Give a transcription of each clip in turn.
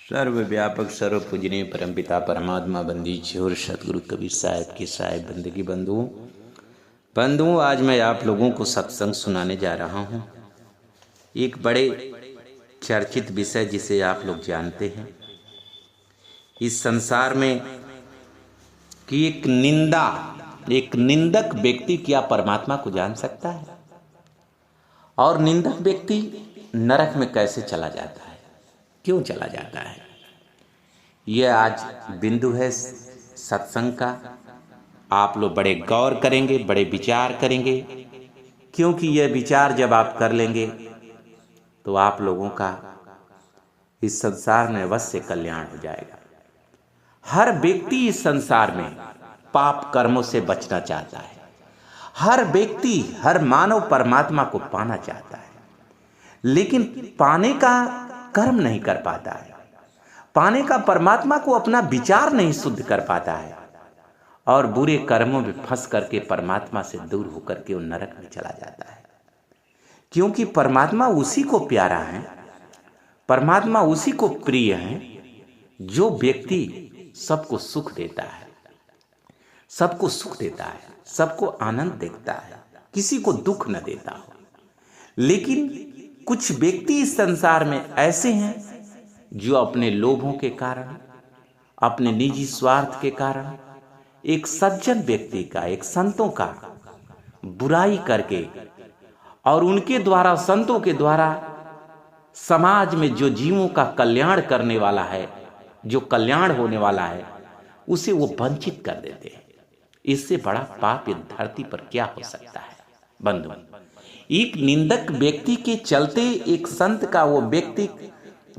सर्वव्यापक सर्व पूजनीय परमपिता परमात्मा बंदी और सतगुरु कबीर साहब की साहिब बंदगी बंधुओं आज मैं आप लोगों को सत्संग सुनाने जा रहा हूँ। एक बड़े चर्चित विषय जिसे आप लोग जानते हैं इस संसार में कि एक निंदक व्यक्ति क्या परमात्मा को जान सकता है और निंदक व्यक्ति नरक में कैसे चला जाता है, क्यों चला जाता है। यह आज बिंदु है सत्संग का। आप लोग बड़े गौर करेंगे, बड़े विचार करेंगे, क्योंकि यह विचार जब आप कर लेंगे तो आप लोगों का इस संसार में अवश्य कल्याण हो जाएगा। हर व्यक्ति इस संसार में पाप कर्मों से बचना चाहता है। हर व्यक्ति, हर मानव परमात्मा को पाना चाहता है, लेकिन पाने का कर्म नहीं कर पाता है। पाने का परमात्मा को अपना विचार नहीं शुद्ध कर पाता है और बुरे कर्मों में फंस करके परमात्मा से दूर होकर के वो नरक में चला जाता है। क्योंकि परमात्मा उसी को प्यारा है, परमात्मा उसी को प्रिय है जो व्यक्ति सबको सुख देता है, सबको सुख देता है, सबको आनंद देता है, किसी को दुख न देता हो। लेकिन कुछ व्यक्ति इस संसार में ऐसे हैं जो अपने लोभों के कारण, अपने निजी स्वार्थ के कारण एक सज्जन व्यक्ति का, एक संतों का बुराई करके और उनके द्वारा, संतों के द्वारा समाज में जो जीवों का कल्याण करने वाला है, जो कल्याण होने वाला है, उसे वो वंचित कर देते हैं। इससे बड़ा पाप इस धरती पर क्या हो सकता है बंधु। एक निंदक व्यक्ति के चलते एक संत का वो व्यक्ति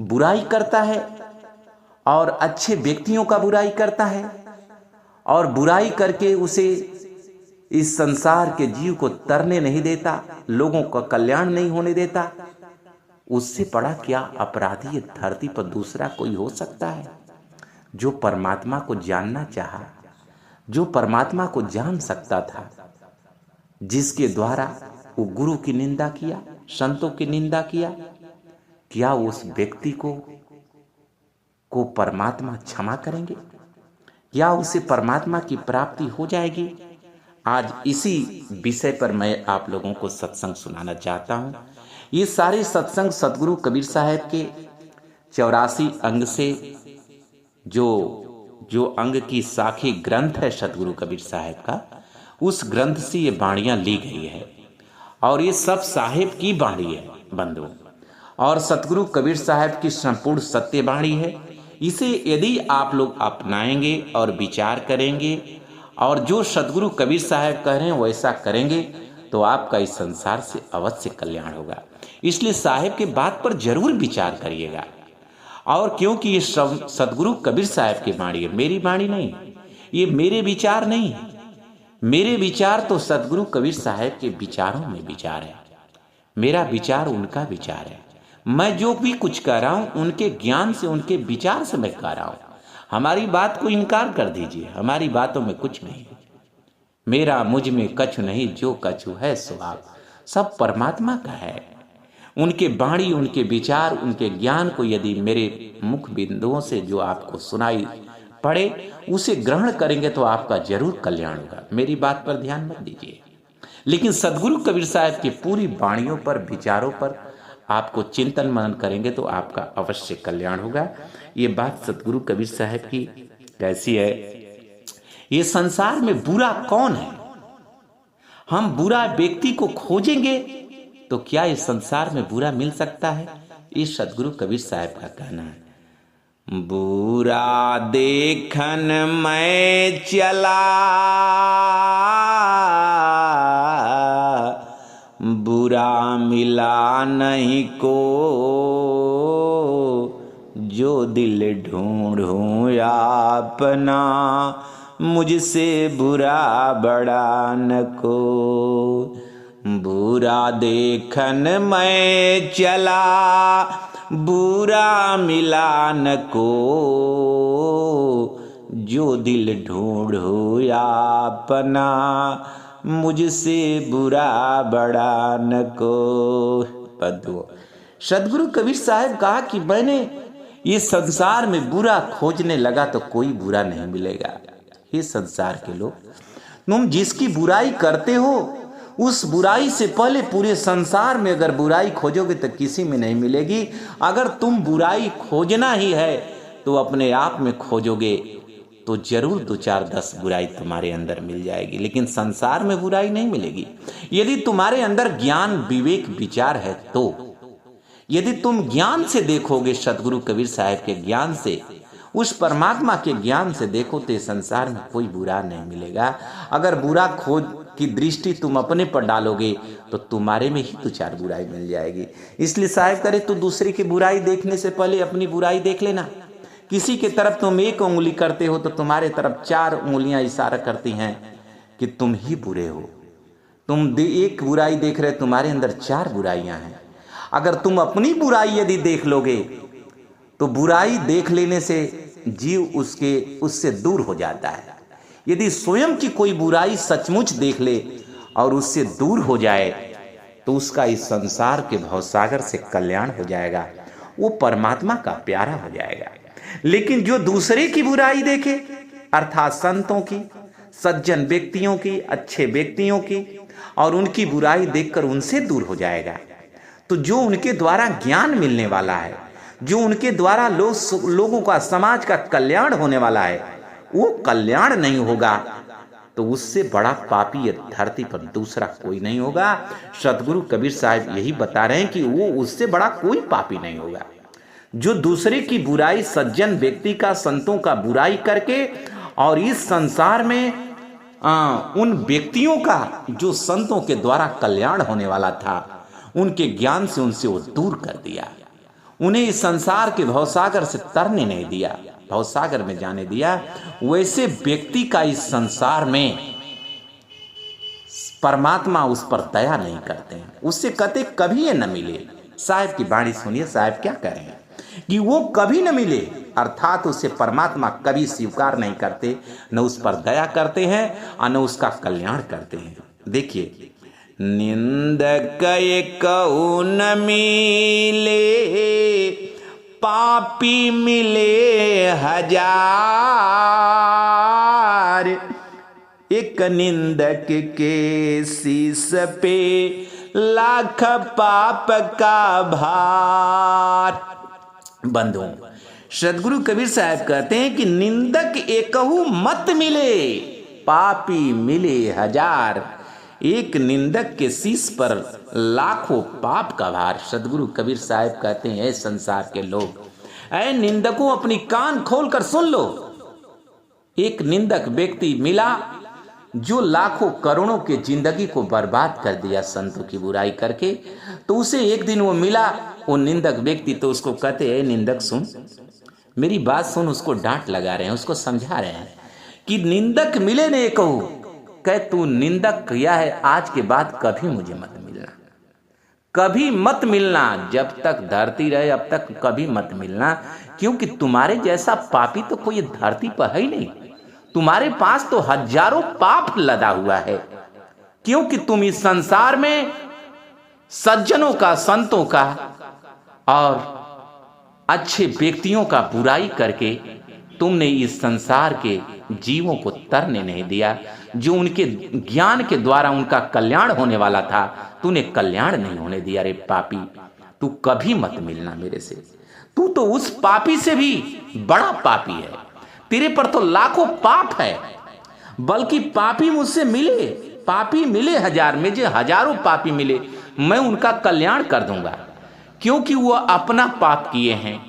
बुराई करता है और अच्छे व्यक्तियों का बुराई करता है और बुराई करके उसे इस संसार के जीव को तरने नहीं देता, लोगों का कल्याण नहीं होने देता। उससे बड़ा क्या अपराधी धरती पर दूसरा कोई हो सकता है जो परमात्मा को जानना चाहा, जो परमात्मा को जान सकता था, जिसके द्वारा वो गुरु की निंदा किया, संतों की निंदा किया। क्या उस व्यक्ति को परमात्मा क्षमा करेंगे? क्या उसे परमात्मा की प्राप्ति हो जाएगी? आज इसी विषय पर मैं आप लोगों को सत्संग सुनाना चाहता हूँ। ये सारे सत्संग सतगुरु कबीर साहब के 84 अंग से जो अंग की साखी ग्रंथ है सतगुरु कबीर साहब का, उस ग्रंथ से ये बाणियां ली गई है और ये सब साहेब की बाणी है बंधुओं। और सतगुरु कबीर साहब की संपूर्ण सत्य बाणी है। इसे यदि आप लोग अपनाएंगे और विचार करेंगे और जो सतगुरु कबीर साहब कह रहे हैं वैसा करेंगे तो आपका इस संसार से अवश्य कल्याण होगा। इसलिए साहब के बात पर जरूर विचार करिएगा। और क्योंकि ये सब सतगुरु कबीर साहब की बाणी है, मेरी बाणी नहीं, ये मेरे विचार नहीं है। मेरे विचार तो सतगुरु कबीर साहब के विचारों में विचार है, मेरा विचार उनका विचार है। मैं जो भी कुछ कह रहा हूं उनके ज्ञान से, उनके विचार से मैं कह रहा हूं। हमारी बात को इनकार कर दीजिए, हमारी बातों में कुछ नहीं है। मेरा मुझ में कछु नहीं, जो कछु है सो आप, सब परमात्मा का है। उनके बाणी, उनके विचार, उनके ज्ञान को यदि मेरे मुख बिंदुओं से जो आपको सुनाई पड़े उसे ग्रहण करेंगे तो आपका जरूर कल्याण होगा। मेरी बात पर ध्यान मत दीजिए, लेकिन सदगुरु कबीर साहब की पूरी बाणियों पर, विचारों पर आपको चिंतन मनन करेंगे तो आपका अवश्य कल्याण होगा। ये बात सदगुरु कबीर साहब की कैसी है। ये संसार में बुरा कौन है? हम बुरा व्यक्ति को खोजेंगे तो क्या इस संसार में बुरा मिल सकता है? ये सदगुरु कबीर साहब का कहना है। बुरा देखन मैं चला, बुरा मिला नहीं को, जो दिल ढूंढूं अपना, मुझसे बुरा बड़ा न को। बुरा देखन मैं चला, बुरा मिला न को, जो दिल ढूंढो अपना, मुझसे बुरा बड़ा न को। सदगुरु कबीर साहब कहा कि मैंने ये संसार में बुरा खोजने लगा तो कोई बुरा नहीं मिलेगा। हे संसार के लोग, तुम जिसकी बुराई करते हो उस बुराई से पहले पूरे संसार में अगर बुराई खोजोगे तो किसी में नहीं मिलेगी। अगर तुम बुराई खोजना ही है तो अपने आप में खोजोगे तो जरूर 2 4 10 बुराई तुम्हारे अंदर मिल जाएगी, लेकिन संसार में बुराई नहीं मिलेगी। यदि तुम्हारे अंदर ज्ञान विवेक विचार है तो, यदि तुम ज्ञान से देखोगे, सतगुरु कबीर साहब के ज्ञान से, उस परमात्मा के ज्ञान से देखो तो संसार में कोई बुरा नहीं मिलेगा। अगर बुरा खोज की दृष्टि तुम अपने पर डालोगे तो तुम्हारे में ही 2 4 बुराई मिल जाएगी। इसलिए साहब करे तो दूसरे की बुराई देखने से पहले अपनी बुराई देख लेना। किसी की तरफ तुम 1 उंगली करते हो तो तुम्हारे तरफ 4 उंगलियां इशारा करती हैं कि तुम ही बुरे हो। तुम 1 बुराई देख रहे, तुम्हारे अंदर 4 बुराइयां हैं। अगर तुम अपनी बुराई यदि देख लोगे तो बुराई देख लेने से जीव उससे दूर हो जाता है। यदि स्वयं की कोई बुराई सचमुच देख ले और उससे दूर हो जाए तो उसका इस संसार के भवसागर से कल्याण हो जाएगा, वो परमात्मा का प्यारा हो जाएगा। लेकिन जो दूसरे की बुराई देखे, अर्थात संतों की, सज्जन व्यक्तियों की, अच्छे व्यक्तियों की, और उनकी बुराई देखकर उनसे दूर हो जाएगा, तो जो उनके द्वारा ज्ञान मिलने वाला है, जो उनके द्वारा लोगों का, समाज का कल्याण होने वाला है, वो कल्याण नहीं होगा तो उससे बड़ा पापी ये धरती पर दूसरा कोई नहीं होगा। सतगुरु कबीर साहब यही बता रहे हैं कि वो उससे बड़ा कोई पापी नहीं होगा। जो दूसरे की बुराई, सज्जन व्यक्ति का, संतों का बुराई करके और इस संसार में उन व्यक्तियों का जो संतों के द्वारा कल्याण होने वाला था, उनके ज्ञान से उनसे वो दूर कर दिया, उन्हें इस संसार के भवसागर से तरने नहीं दिया, भवसागर में जाने दिया, वैसे व्यक्ति का इस संसार में परमात्मा उस पर दया नहीं करते हैं। उससे कहते कभी ये न मिले। साहब की वाणी सुनिए, साहब क्या कह रहे हैं कि वो कभी न मिले, अर्थात उसे परमात्मा कभी स्वीकार नहीं करते, न उस पर दया करते हैं और न उसका कल्याण करते हैं। देखिए, निंदक कहू न मिले, पापी मिले 1000। एक निंदक के शीश पे लाख पाप का भार। बंधुओं, सतगुरु कबीर साहब कहते हैं कि निंदक एकहु मत मिले, पापी मिले 1000। एक निंदक के शीश पर लाखों पाप का भार। सतगुरु कबीर साहब कहते हैं, ऐ संसार के लोग, ऐ निंदकों, अपनी कान खोलकर सुन लो। एक निंदक व्यक्ति मिला जो लाखों करोड़ों के जिंदगी को बर्बाद कर दिया संतों की बुराई करके। तो उसे एक दिन वो मिला, वो निंदक व्यक्ति, तो उसको कहते हैं, निंदक सुन, मेरी बात सुन। उसको डांट लगा रहे हैं, उसको समझा रहे हैं कि निंदक मिले ने कहू, कह तू निंदक किया है, आज के बाद कभी मुझे मत मिलना, कभी मत मिलना, जब तक धरती रहे अब तक कभी मत मिलना, क्योंकि तुम्हारे जैसा पापी तो कोई धरती पर है ही नहीं। तुम्हारे पास तो हजारों पाप लदा हुआ है, क्योंकि तुम इस संसार में सज्जनों का, संतों का और अच्छे व्यक्तियों का बुराई करके तुमने इस संसार के जीवों को तरने नहीं दिया। जो उनके ज्ञान के द्वारा उनका कल्याण होने वाला था, तूने कल्याण नहीं होने दिया। रे पापी, तू कभी मत मिलना मेरे से, तू तो उस पापी से भी बड़ा पापी है, तेरे पर तो लाखों पाप है। बल्कि पापी मुझसे मिले, पापी मिले 1000 में, जो हजारों पापी मिले, मैं उनका कल्याण कर दूंगा, क्योंकि वो अपना पाप किए हैं,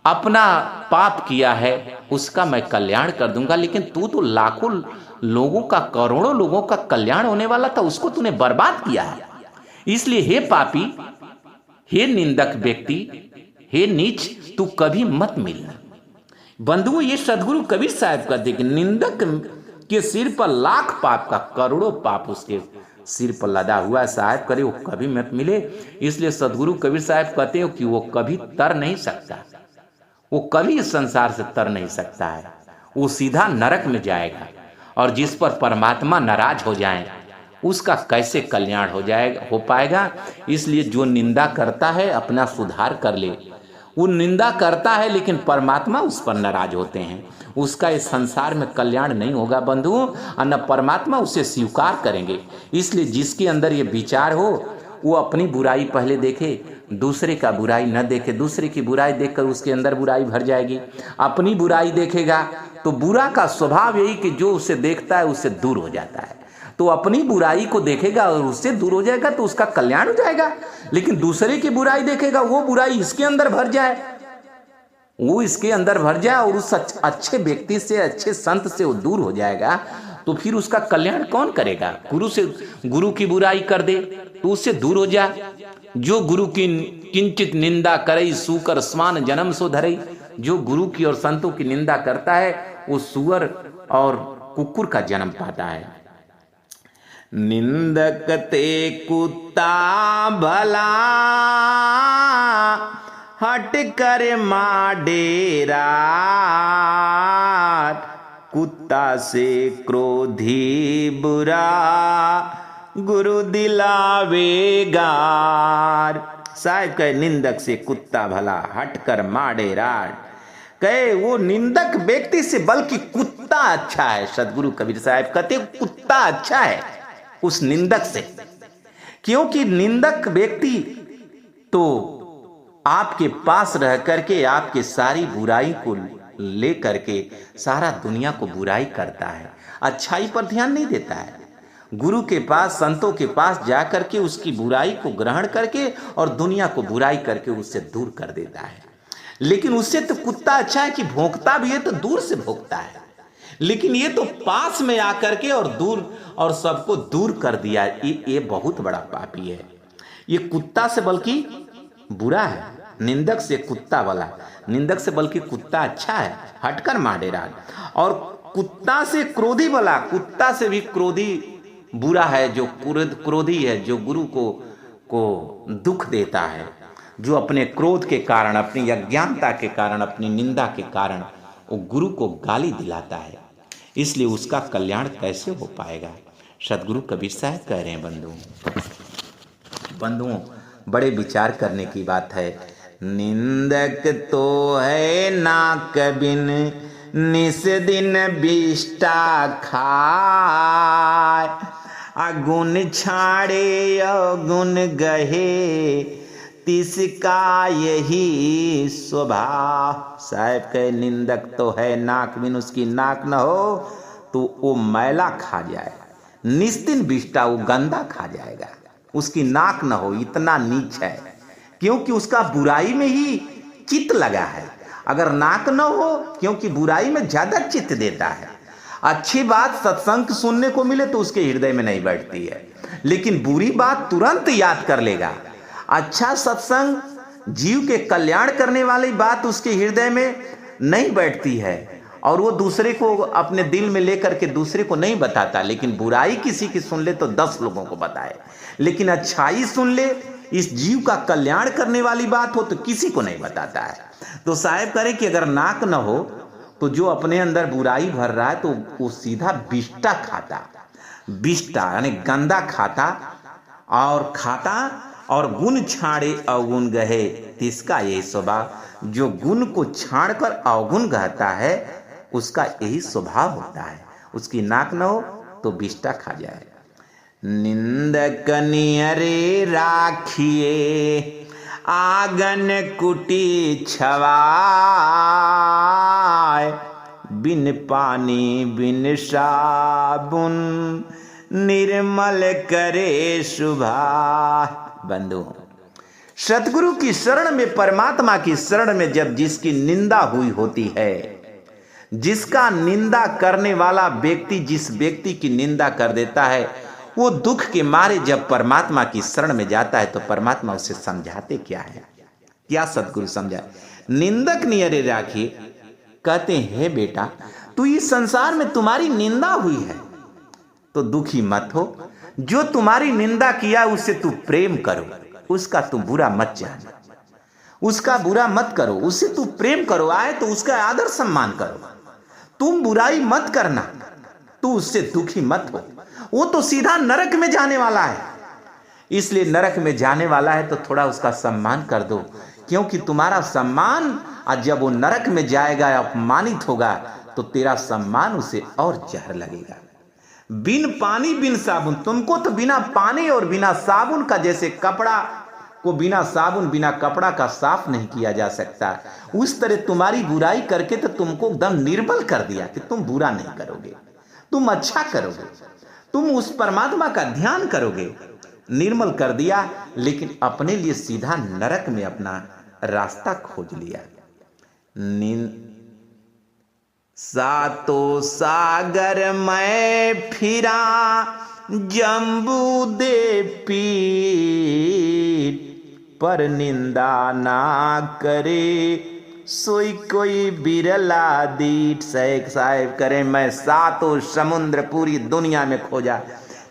अपना पाप किया है, उसका मैं कल्याण कर दूंगा। लेकिन तू तो लाखों लोगों का, करोड़ों लोगों का कल्याण होने वाला था, उसको तूने बर्बाद किया है। इसलिए हे पापी, हे निंदक व्यक्ति, हे नीच, तू कभी मत मिलना। बंधुओं, ये सदगुरु कबीर साहब कहते कि निंदक के सिर पर लाख पाप का, करोड़ों पाप उसके सिर पर लदा हुआ है, साहब करे वो कभी मत मिले। इसलिए सदगुरु कबीर साहब कहते हो कि वो कभी तर नहीं सकता, वो कभी इस संसार से तर नहीं सकता है, वो सीधा नरक में जाएगा। और जिस पर परमात्मा नाराज हो जाए, उसका कैसे कल्याण हो पाएगा। इसलिए जो निंदा करता है अपना सुधार कर ले, वो निंदा करता है लेकिन परमात्मा उस पर नाराज होते हैं। उसका इस संसार में कल्याण नहीं होगा बंधुओं, और न परमात्मा उसे स्वीकार करेंगे। इसलिए जिसके अंदर ये विचार हो वो अपनी बुराई पहले देखे, दूसरे का बुराई न देखे। दूसरे की बुराई देखकर उसके अंदर बुराई भर जाएगी। अपनी बुराई देखेगा तो बुरा का स्वभाव यही कि जो उसे देखता है उससे दूर हो जाता है। तो अपनी बुराई को देखेगा और उससे दूर हो जाएगा तो उसका कल्याण हो जाएगा। लेकिन दूसरे की बुराई देखेगा, वो बुराई इसके अंदर भर जाए, वो इसके अंदर भर जाए और उस अच्छे व्यक्ति से, अच्छे संत से वो दूर हो जाएगा, तो फिर उसका कल्याण कौन करेगा? गुरु की बुराई कर दे तो उससे दूर हो जा। जो गुरु की किंचित निंदा करई सूकर स्वान जन्म सो धरई। जो गुरु की और संतों की निंदा करता है वो सूअर और कुकुर का जन्म पाता है। निंदक ते कुत्ता भला हट कर माडेरा, कुत्ता से क्रोधी बुरा गुरु दिलावेगा। साहब कहे निंदक से कुत्ता भला हट कर माडेरा। कहे वो निंदक व्यक्ति से बल्कि कुत्ता अच्छा है। सदगुरु कबीर साहब कहते कुत्ता अच्छा है उस निंदक से, क्योंकि निंदक व्यक्ति तो आपके पास रह करके आपके सारी बुराई को ले करके सारा दुनिया को बुराई करता है, अच्छाई पर ध्यान नहीं देता है। गुरु के पास, संतों के पास जा करके उसकी बुराई को ग्रहण करके और दुनिया को बुराई करके उससे दूर कर देता है। लेकिन उससे तो कुत्ता अच्छा है कि भौंकता भी है तो दूर से भौंकता है, लेकिन ये तो पास में आकर के और दूर और सबको दूर कर दिया। ये बहुत बड़ा पापी है। ये कुत्ता से बल्कि बुरा है, निंदक से कुत्ता वाला। निंदक से बल्कि कुत्ता अच्छा है, हटकर माडेरा। और कुत्ता से क्रोधी वाला, कुत्ता से भी क्रोधी बुरा है, जो क्रोधी है, जो गुरु को दुख देता है, जो अपने क्रोध के कारण, अपनी अज्ञानता के कारण, अपनी निंदा के कारण वो गुरु को गाली दिलाता है। इसलिए उसका कल्याण कैसे हो पाएगा? सदगुरु कबीर साहब कह रहे हैं बंधुओं, बड़े विचार करने की बात है। निंदक तो है नाक बिन निस दिन बिष्टा खाए, अगुन छाड़े अगुन गहे तिसका यही स्वभाव। साहब कहे निंदक तो है नाक बिन, उसकी नाक न हो तो वो मैला खा जाए, निस्तिन बिष्टा वो गंदा खा जाएगा। उसकी नाक न हो, इतना नीच है, क्योंकि उसका बुराई में ही चित्त लगा है। अगर नाक न हो, क्योंकि बुराई में ज्यादा चित्त देता है। अच्छी बात सत्संग सुनने को मिले तो उसके हृदय में नहीं बैठती है, लेकिन बुरी बात तुरंत याद कर लेगा। अच्छा सत्संग जीव के कल्याण करने वाली बात उसके हृदय में नहीं बैठती है और वो दूसरे को अपने दिल में लेकर के दूसरे को नहीं बताता। लेकिन बुराई किसी की सुन ले तो 10 लोगों को बताए, लेकिन अच्छाई सुन ले, इस जीव का कल्याण करने वाली बात हो तो किसी को नहीं बताता है। तो साहब करे कि अगर नाक न हो तो जो अपने अंदर बुराई भर रहा है तो वो सीधा बिष्टा खाता, बिष्टा यानी गंदा खाता और गुण छाड़े अवगुण गहे तिसका यही स्वभाव। जो गुण को छाड़कर अवगुण गहता है उसका यही स्वभाव होता है। उसकी नाक न हो तो बिष्टा खा जाए। निंदक नियरे राखिए आगन कुटी छवाए, बिन पानी बिन साबुन निर्मल करे सुभा। बंधु, सतगुरु की शरण में, परमात्मा की शरण में जब जिसकी निंदा हुई होती है, जिसका निंदा करने वाला व्यक्ति जिस व्यक्ति की निंदा कर देता है, वो दुख के मारे जब परमात्मा की शरण में जाता है तो परमात्मा उसे समझाते क्या है? क्या सतगुरु समझाए? निंदक नियरे राखिए, कहते हैं बेटा तू इस संसार में तुम्हारी निंदा हुई है तो दुखी मत हो। जो तुम्हारी निंदा किया उससे तू प्रेम करो, उसका तू बुरा मत जानो, उसका बुरा मत करो, उससे तू प्रेम करो, आए तो उसका आदर सम्मान करो। तुम बुराई मत करना, तू उससे दुखी मत हो। वो तो सीधा नरक में जाने वाला है, इसलिए नरक में जाने वाला है तो थोड़ा उसका सम्मान कर दो, क्योंकि तुम्हारा सम्मान, और जब वो नरक में जाएगा, अपमानित होगा, तो तेरा सम्मान उसे और जहर लगेगा। बिन पानी बिन साबुन, तुमको तो बिना पानी और बिना साबुन का, जैसे कपड़ा को बिना साबुन बिना कपड़ा का साफ नहीं किया जा सकता, उस तरह तुम्हारी बुराई करके तो तुमको एकदम निर्बल कर दिया कि तुम बुरा नहीं करोगे, तुम अच्छा करोगे, तुम उस परमात्मा का ध्यान करोगे, निर्मल कर दिया। लेकिन अपने लिए सीधा नरक में अपना रास्ता खोज लिया। सातो सागर मैं फिरा, जम्बू दे पीर, पर निंदा ना करे, सोई कोई बिरला दीठ। शेख साहब करें, मैं सातों समुद्र पूरी दुनिया में खोजा,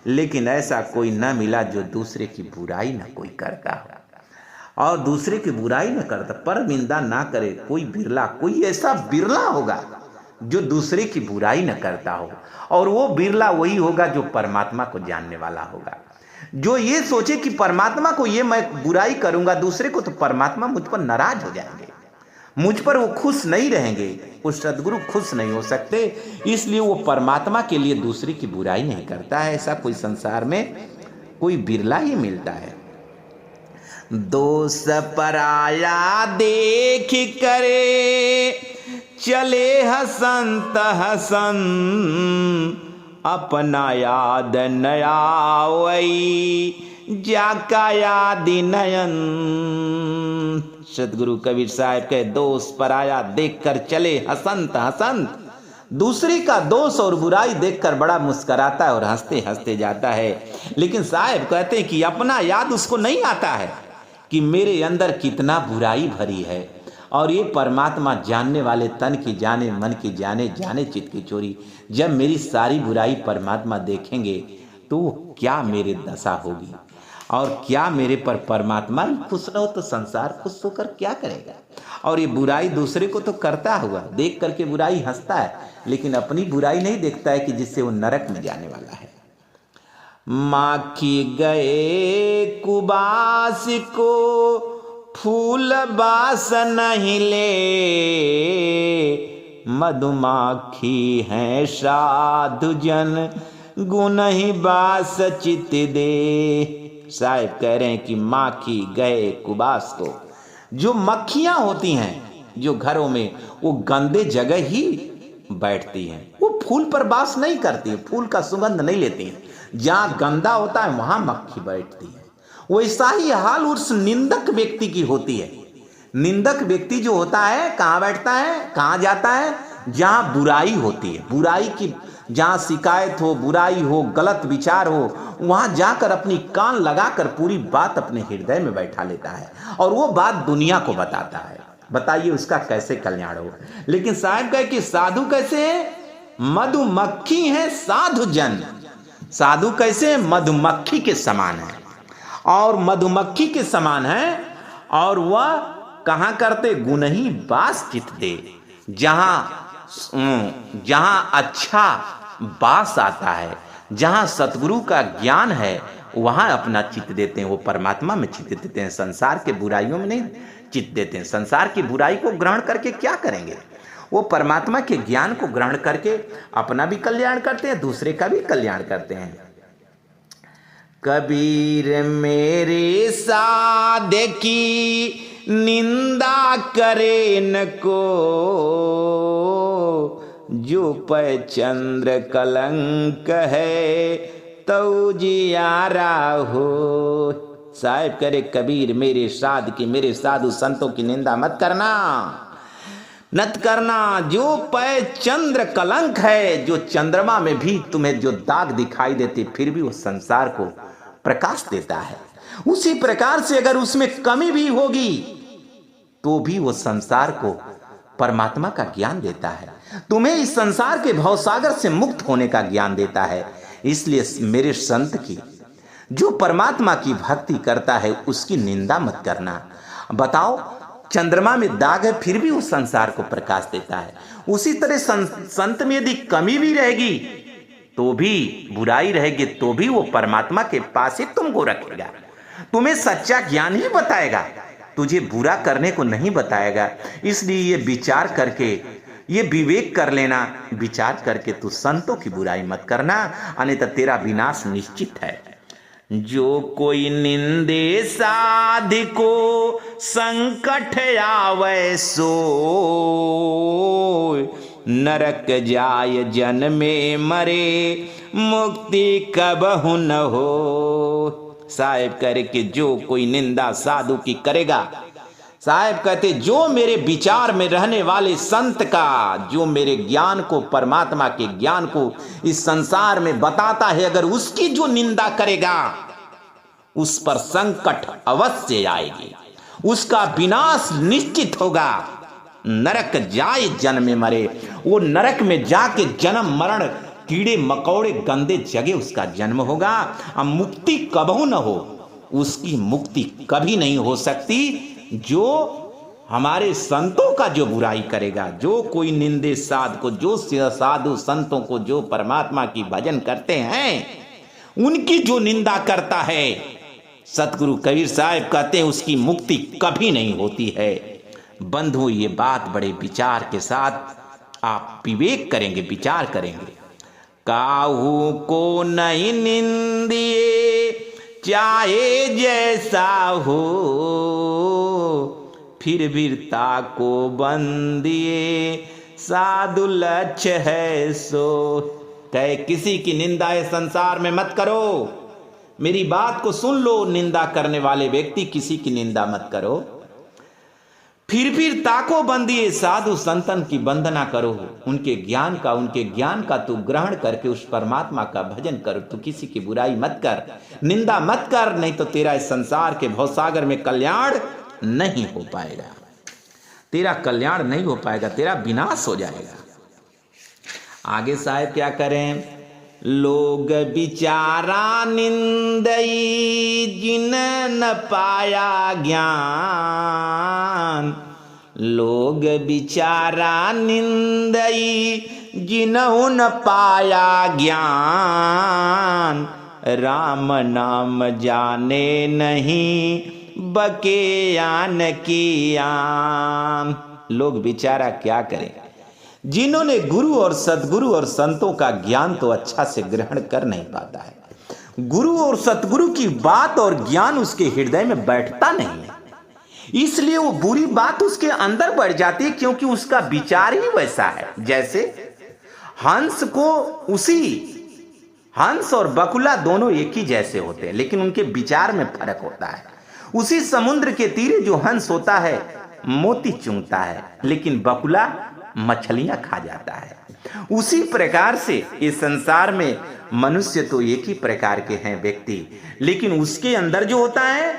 लेकिन ऐसा कोई न मिला जो दूसरे की बुराई न कोई करता हो और दूसरे की बुराई न करता, पर निंदा ना करे। कोई बिरला, कोई ऐसा बिरला होगा जो दूसरे की बुराई न करता हो, और वो बिरला वही होगा जो परमात्मा को जानने वाला होगा, जो ये सोचे कि परमात्मा को ये मैं बुराई करूंगा दूसरे को, तो परमात्मा मुझ पर नाराज हो जाएंगे, मुझ पर वो खुश नहीं रहेंगे, वो सदगुरु खुश नहीं हो सकते। इसलिए वो परमात्मा के लिए दूसरे की बुराई नहीं करता है। ऐसा कोई संसार में कोई बिरला ही मिलता है। दोष पराया देख करे, चले हसंत हसन, अपना याद नया वही, जाका याद नयन। सतगुरु कबीर साहब के दोष पराया देखकर चले हसंत हसंत, दूसरे का दोष और बुराई देखकर बड़ा मुस्कुराता है और हंसते हंसते जाता है। लेकिन साहब कहते हैं कि अपना याद उसको नहीं आता है कि मेरे अंदर कितना बुराई भरी है, और ये परमात्मा जानने वाले, तन की जाने मन की जाने, जाने चित्त की चोरी। जब मेरी सारी बुराई परमात्मा देखेंगे तो क्या मेरे दशा होगी, और क्या मेरे पर परमात्मा खुश न हो तो संसार खुश होकर क्या करेगा। और ये बुराई दूसरे को तो करता हुआ देख करके बुराई हंसता है, लेकिन अपनी बुराई नहीं देखता है कि जिससे वो नरक में जाने वाला है। माखी गए कुबास को, फूल बास नहीं ले, मधुमाखी है साधु जन, गुण ही बास चित दे। साहब कह रहे हैं कि माखी गए कुबास को, जो मक्खियां होती हैं जो घरों में, वो गंदे जगह ही बैठती हैं, वो फूल पर बास नहीं करती, फूल का सुगंध नहीं लेती हैं। जहाँ गंदा होता है वहां मक्खी बैठती है। वैसा ही हाल उस निंदक व्यक्ति की होती है। निंदक व्यक्ति जो होता है कहाँ बैठता है, कहाँ जाता है, जहाँ बुराई होती है, बुराई की जहाँ शिकायत हो, बुराई हो, गलत विचार हो, वहाँ जाकर अपनी कान लगाकर पूरी बात अपने हृदय में बैठा लेता है, और वो बात दुनिया को बताता है। बताइए उसका कैसे कल्याण हो। लेकिन साहब कहे कि साधु कैसे है, मधुमक्खी है साधु जन। साधु कैसे है, मधुमक्खी के समान है, और मधुमक्खी के समान है, और वह कहाँ करते, गुण ही बास चित दे। जहाँ अच्छा बास आता है, जहाँ सतगुरु का ज्ञान है, वहाँ अपना चित्त देते हैं, वो परमात्मा में चित्त देते हैं, संसार के बुराइयों में नहीं चित्त देते हैं। संसार की बुराई को ग्रहण करके क्या करेंगे, वो परमात्मा के ज्ञान को ग्रहण करके अपना भी कल्याण करते हैं, दूसरे का भी कल्याण करते हैं। कबीर मेरे साध की निंदा करे न को, जो पै चंद्र कलंक है तो जियारा हो। साहब करे कबीर मेरे साध की, मेरे साधु संतों की निंदा मत करना, नत करना। जो पै चंद्र कलंक है, जो चंद्रमा में भी तुम्हें जो दाग दिखाई देते फिर भी वो संसार को प्रकाश देता है, उसी प्रकार से अगर उसमें कमी भी होगी तो भी वो संसार को परमात्मा का ज्ञान देता है, तुम्हें इस संसार के भवसागर से मुक्त होने का ज्ञान देता है। इसलिए मेरे संत की, जो परमात्मा की भक्ति करता है, उसकी निंदा मत करना। बताओ, चंद्रमा में दाग है फिर भी उस संसार को प्रकाश देता है। उसी तरह संत में यदि कमी भी रहेगी तो भी, बुराई रहेगी तो भी वो परमात्मा के पास ही तुमको रखेगा, तुम्हें सच्चा ज्ञान ही बताएगा। तुझे बुरा करने को नहीं बताएगा। इसलिए ये विचार करके, ये विवेक कर लेना, विचार करके तू संतों की बुराई मत करना, अन्यथा तेरा विनाश निश्चित है। जो कोई निंदे साधि को संकट आवे सो, नरक जाय जन्मे मरे मुक्ति कबहु न हो। साहेब कह रहे कि जो कोई निंदा साधु की करेगा, साहेब कहते जो मेरे विचार में रहने वाले संत का, जो मेरे ज्ञान को, परमात्मा के ज्ञान को इस संसार में बताता है, अगर उसकी जो निंदा करेगा उस पर संकट अवश्य आएगी, उसका विनाश निश्चित होगा। नरक जाए जन्म मरे, वो नरक में जाके जन्म मरण, कीड़े मकौड़े गंदे जगह उसका जन्म होगा। अब मुक्ति कबहू न हो, उसकी मुक्ति कभी नहीं हो सकती। जो हमारे संतों का जो बुराई करेगा, जो कोई निंदे साध को, जो साधु संतों को, जो परमात्मा की भजन करते हैं, उनकी जो निंदा करता है, सतगुरु कबीर साहब कहते हैं उसकी मुक्ति कभी नहीं होती है। बंधु, ये बात बड़े विचार के साथ आप विवेक करेंगे, विचार करेंगे। काहू को नहीं निंदिए चाहे जैसा हो, फिर वीरता को बंदिए साधु लक्ष्य है सो। कहे किसी की निंदा इस संसार में मत करो, मेरी बात को सुन लो। निंदा करने वाले व्यक्ति, किसी की निंदा मत करो। फिर ताको बंदिए साधु संतन की वंदना करो, उनके ज्ञान का तू ग्रहण करके उस परमात्मा का भजन करो। तू किसी की बुराई मत कर, निंदा मत कर, नहीं तो तेरा इस संसार के भवसागर में कल्याण नहीं हो पाएगा, तेरा कल्याण नहीं हो पाएगा, तेरा विनाश हो जाएगा। आगे साहब क्या करें? लोग बिचारा निंदई जिन न पाया ज्ञान, लोग बिचारा निंदई जिन्हों न पाया ज्ञान, राम नाम जाने नहीं बके आन की आन। लोग बेचारा क्या करें? जिन्होंने गुरु और सदगुरु और संतों का ज्ञान तो अच्छा से ग्रहण कर नहीं पाता है, गुरु और सतगुरु की बात और ज्ञान उसके हृदय में बैठता नहीं है, इसलिए वो बुरी बात उसके अंदर बढ़ जाती है, क्योंकि उसका विचार ही वैसा है। जैसे हंस को, उसी हंस और बकुला दोनों एक ही जैसे होते हैं, लेकिन उनके विचार में फर्क होता है। उसी समुद्र के तीरे जो हंस होता है मोती चुंगता है, लेकिन बकुला मछलियां खा जाता है। उसी प्रकार से इस संसार में मनुष्य तो एक ही प्रकार के हैं व्यक्ति, लेकिन उसके अंदर जो होता है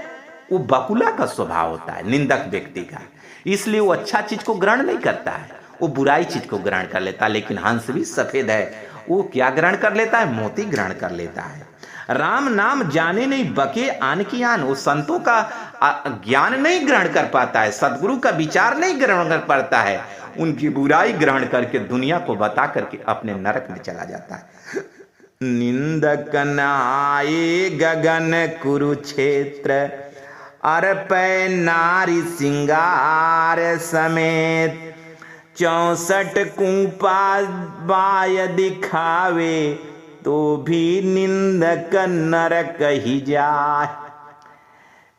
वो बकुला का स्वभाव होता है, निंदक व्यक्ति का। इसलिए वो अच्छा चीज को ग्रहण नहीं करता है, वो बुराई चीज को ग्रहण कर लेता है। लेकिन हंस भी सफेद है, वो क्या ग्रहण कर लेता है? मोती ग्रहण कर लेता है। राम नाम जाने नहीं बके आन की आन, वो संतों का ज्ञान नहीं ग्रहण कर पाता है, सदगुरु का विचार नहीं ग्रहण कर पाता है, उनकी बुराई ग्रहण करके दुनिया को बता करके अपने नरक में चला जाता है। निंदक नाये गगन कुरुक्षेत्र, अरपै नारी सिंगार समेत, 64 कुंपा बाय दिखावे, तो भी निंदक नरक ही जाए।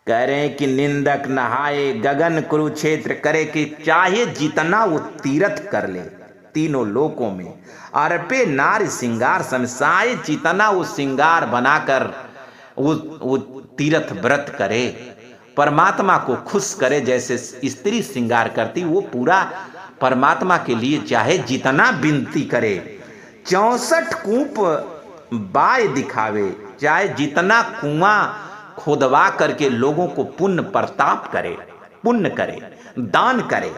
करें कि निंदक नहाए गगन कुरुक्षेत्र, करे कि चाहे जितना वो तीर्थ कर ले तीनों लोकों में, अर्पे नारी सिंगार समसाए, जितना वो सिंगार बनाकर वो तीर्थ व्रत करे, परमात्मा को खुश करे। जैसे स्त्री सिंगार करती, वो पूरा परमात्मा के लिए चाहे जितना विनती करे, 64 कूप बाय दिखावे, चाहे जितना कुआं खोदवा करके लोगों को पुण्य प्रताप करे, पुण्य करे, दान करे,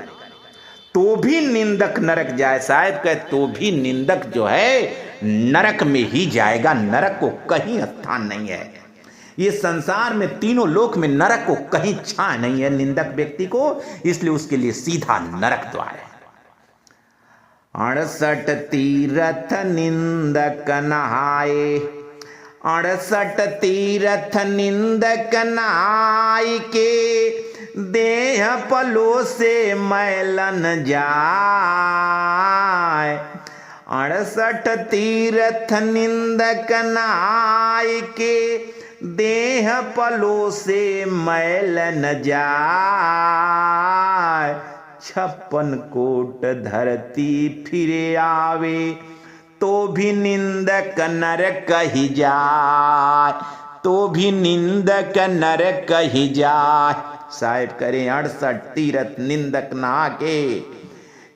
तो भी निंदक नरक जाए। शायद कहे तो भी निंदक जो है नरक में ही जाएगा, नरक को कहीं स्थान नहीं है। ये संसार में तीनों लोक में नरक को कहीं छा नहीं है निंदक व्यक्ति को, इसलिए उसके लिए सीधा नरक द्वार है। 68 तीर्थ निंदक नहाए, 68 तीर्थ निंदक नहाय के, देह पलो से मैलन जाय। 68 तीर्थ निंदक नाय के देह पलो से मैल न जाय। 56 कोट धरती फिरे आवे तो भी निंदक नर कही जाय, तो भी निंदक नर कही जाय। साहिब करें 68 तीर्थ निंदक नहा के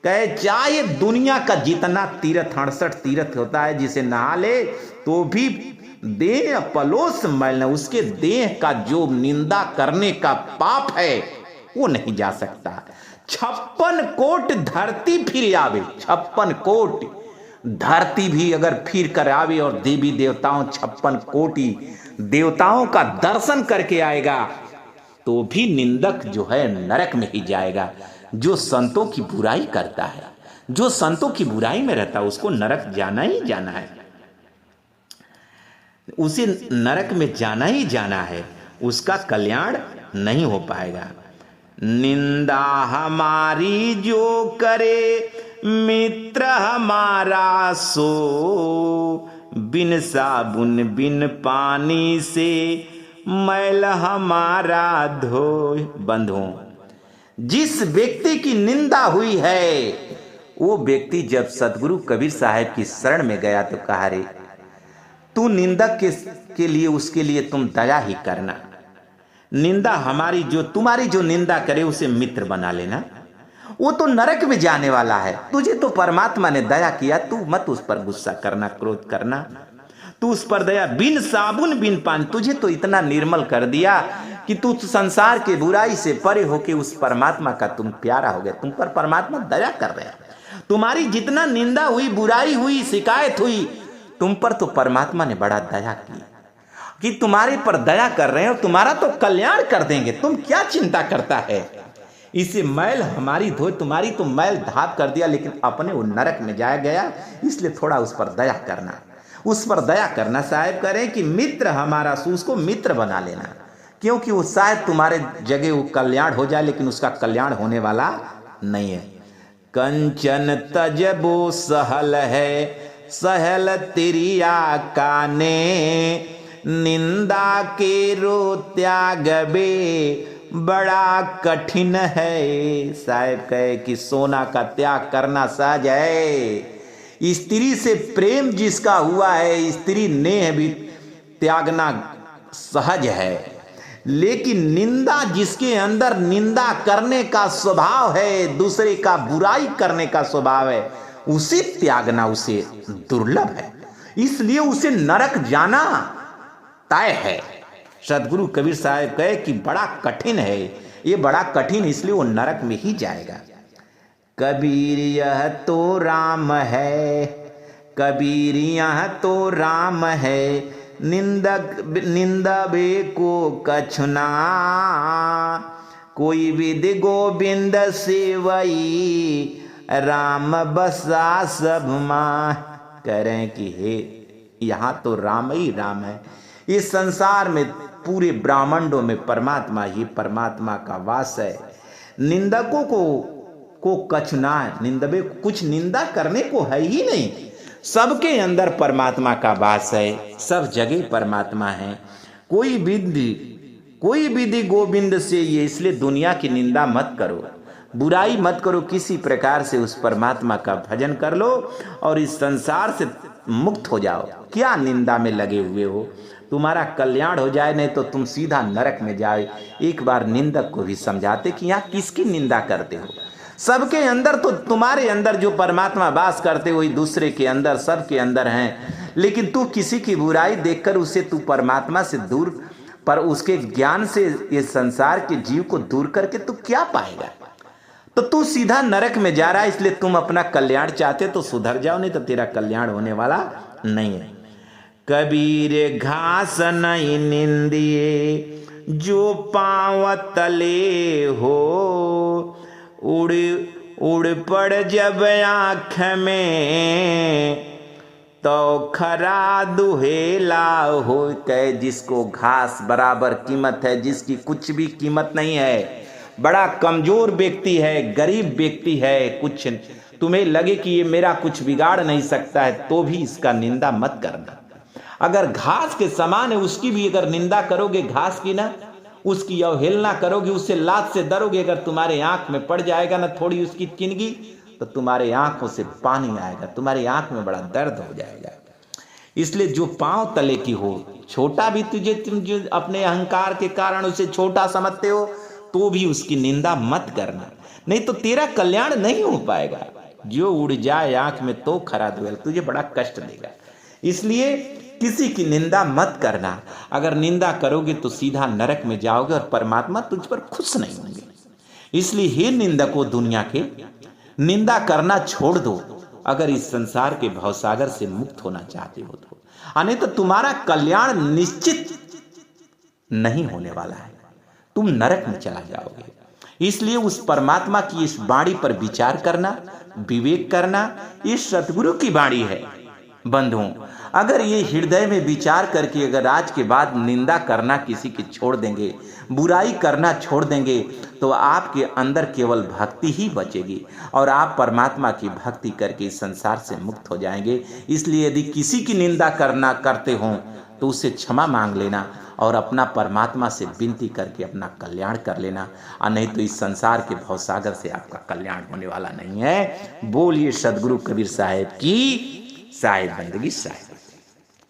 कहे चाहे दुनिया का जितना तीर्थ 68 तीर्थ होता है जिसे नहा ले तो भी देह पलोस मैल, उसके देह का जो निंदा करने का पाप है वो नहीं जा सकता। 56 कोट धरती फिर आवे, 56 कोट धरती भी अगर फिर कर आवे और देवी देवताओं 56 कोटि देवताओं का दर्शन करके आएगा तो भी निंदक जो है नरक में ही जाएगा। जो संतों की बुराई करता है, जो संतों की बुराई में रहता है उसको नरक जाना ही जाना है, उसे नरक में जाना ही जाना है, उसका कल्याण नहीं हो पाएगा। निंदा हमारी जो करे मित्र हमारा सो, बिन साबुन बिन पानी से मैल हमारा धोए। बंधुओं, जिस व्यक्ति की निंदा हुई है वो व्यक्ति जब सतगुरु कबीर साहब की शरण में गया तो कहा रे तू निंदक के लिए उसके लिए तुम दया ही करना, निंदा हमारी जो तुम्हारी जो निंदा करे उसे मित्र बना लेना, वो तो नरक में जाने वाला है। तुझे तो परमात्मा ने दया किया, तू मत उस पर गुस्सा करना, क्रोध करना, तू उस पर दया, बिन साबुन बिन पानी, तुझे तो इतना निर्मल कर दिया कि तू संसार के बुराई से परे होके उस परमात्मा का तुम प्यारा हो गया, तुम पर परमात्मा दया कर रहे हैं। तुम्हारी जितना निंदा हुई, बुराई हुई, शिकायत हुई, तुम पर तो परमात्मा ने बड़ा दया की कि तुम्हारे पर दया कर रहे हैं और तुम्हारा तो कल्याण कर देंगे, तुम क्या चिंता करता है। इसे मैल हमारी धोए, तुम्हारी तो मैल धाप कर दिया लेकिन अपने वो नरक में जाया गया, इसलिए थोड़ा उस पर दया करना, उस पर दया करना। साहिब करें कि मित्र हमारा सो, उसको मित्र बना लेना, क्योंकि वो शायद तुम्हारे जगह वो कल्याण हो जाए लेकिन उसका कल्याण होने वाला नहीं है। कंचन तजबो सहल है सहल तिरिया काने, निंदा के रो त्याग बे बड़ा कठिन है। साहिब कहे कि सोना का त्याग करना सहज है, स्त्री से प्रेम जिसका हुआ है स्त्री नेह भी त्यागना सहज है, लेकिन निंदा जिसके अंदर निंदा करने का स्वभाव है, दूसरे का बुराई करने का स्वभाव है, उसे त्यागना उसे दुर्लभ है, इसलिए उसे नरक जाना तय है। सदगुरु कबीर साहब कहे कि बड़ा कठिन है, ये बड़ा कठिन, इसलिए वो नरक में ही जाएगा। कबीर यह तो राम है, कबीर यह तो राम है, निंदबे को कछुना, कोई विधि गोविंद सेवई, राम बसा सब मां। कह रहे हैं कि हे यहाँ तो राम ही राम है, इस संसार में पूरे ब्रह्मांडों में परमात्मा ही परमात्मा का वास है। निंदकों को कछुना, निंदबे कुछ निंदा करने को है ही नहीं, सबके अंदर परमात्मा का वास है, सब जगह परमात्मा है। कोई विधि गोविंद से ये, इसलिए दुनिया की निंदा मत करो, बुराई मत करो, किसी प्रकार से उस परमात्मा का भजन कर लो और इस संसार से मुक्त हो जाओ। क्या निंदा में लगे हुए हो, तुम्हारा कल्याण हो जाए, नहीं तो तुम सीधा नरक में जाए। एक बार निंदक को भी समझाते कि यहाँ किसकी निंदा करते हो, सबके अंदर तो तुम्हारे अंदर जो परमात्मा वास करते वही दूसरे के अंदर, सबके अंदर हैं, लेकिन तू किसी की बुराई देखकर उसे तू परमात्मा से दूर, पर उसके ज्ञान से ये संसार के जीव को दूर करके तू क्या पाएगा। तो तू सीधा नरक में जा रहा है, इसलिए तुम अपना कल्याण चाहते तो सुधर जाओ, नहीं तो तेरा कल्याण होने वाला नहीं है। कबीर घास नहीं निंदिए जो पांव तले हो, उड़ पड़ जब आँख में तो खरा दुहेला हो। कहे जिसको घास बराबर कीमत है, जिसकी कुछ भी कीमत नहीं है, बड़ा कमजोर व्यक्ति है, गरीब व्यक्ति है, कुछ तुम्हें लगे कि ये मेरा कुछ बिगाड़ नहीं सकता है, तो भी इसका निंदा मत करना। अगर घास के समान है उसकी भी अगर निंदा करोगे, घास की ना, उसकी अवहेलना करोगे, उससे लात से डरोगे, अगर तुम्हारे आंख में पड़ जाएगा ना थोड़ी उसकी चिनगी, तो तुम्हारे आंखों से पानी आएगा, तुम्हारी आंख में बड़ा दर्द हो जाएगा। इसलिए जो पांव तले की हो, छोटा भी तुम जो अपने अहंकार के कारण उसे छोटा समझते हो, तो भी उसकी निंदा मत करना, नहीं तो तेरा कल्याण नहीं हो पाएगा। जो उड़ जाए आंख में तो खरा दुएल, तुझे बड़ा कष्ट देगा। इसलिए किसी की निंदा मत करना। अगर निंदा करोगे तो सीधा नरक में जाओगे और परमात्मा तुझ पर खुश नहीं होंगे। इसलिए हे निंदकों दुनिया के, निंदा करना छोड़ दो अगर इस संसार के भवसागर से मुक्त होना चाहते हो तो, नहीं तो तुम्हारा कल्याण निश्चित नहीं होने वाला है, तुम नरक में चला जाओगे। इसलिए उस परमात्मा की इस वाणी पर विचार करना, विवेक करना, ये सतगुरु की वाणी है। बंधुओं, अगर ये हृदय में विचार करके अगर आज के बाद निंदा करना किसी की छोड़ देंगे, बुराई करना छोड़ देंगे, तो आपके अंदर केवल भक्ति ही बचेगी और आप परमात्मा की भक्ति करके इस संसार से मुक्त हो जाएंगे। इसलिए यदि किसी की निंदा करते हो तो उससे क्षमा मांग लेना और अपना परमात्मा से विनती करके अपना कल्याण कर लेना, और नहीं तो इस संसार के भवसागर से आपका कल्याण होने वाला नहीं है। बोलिए सदगुरु कबीर साहेब की साहेब बंदगी साहेब।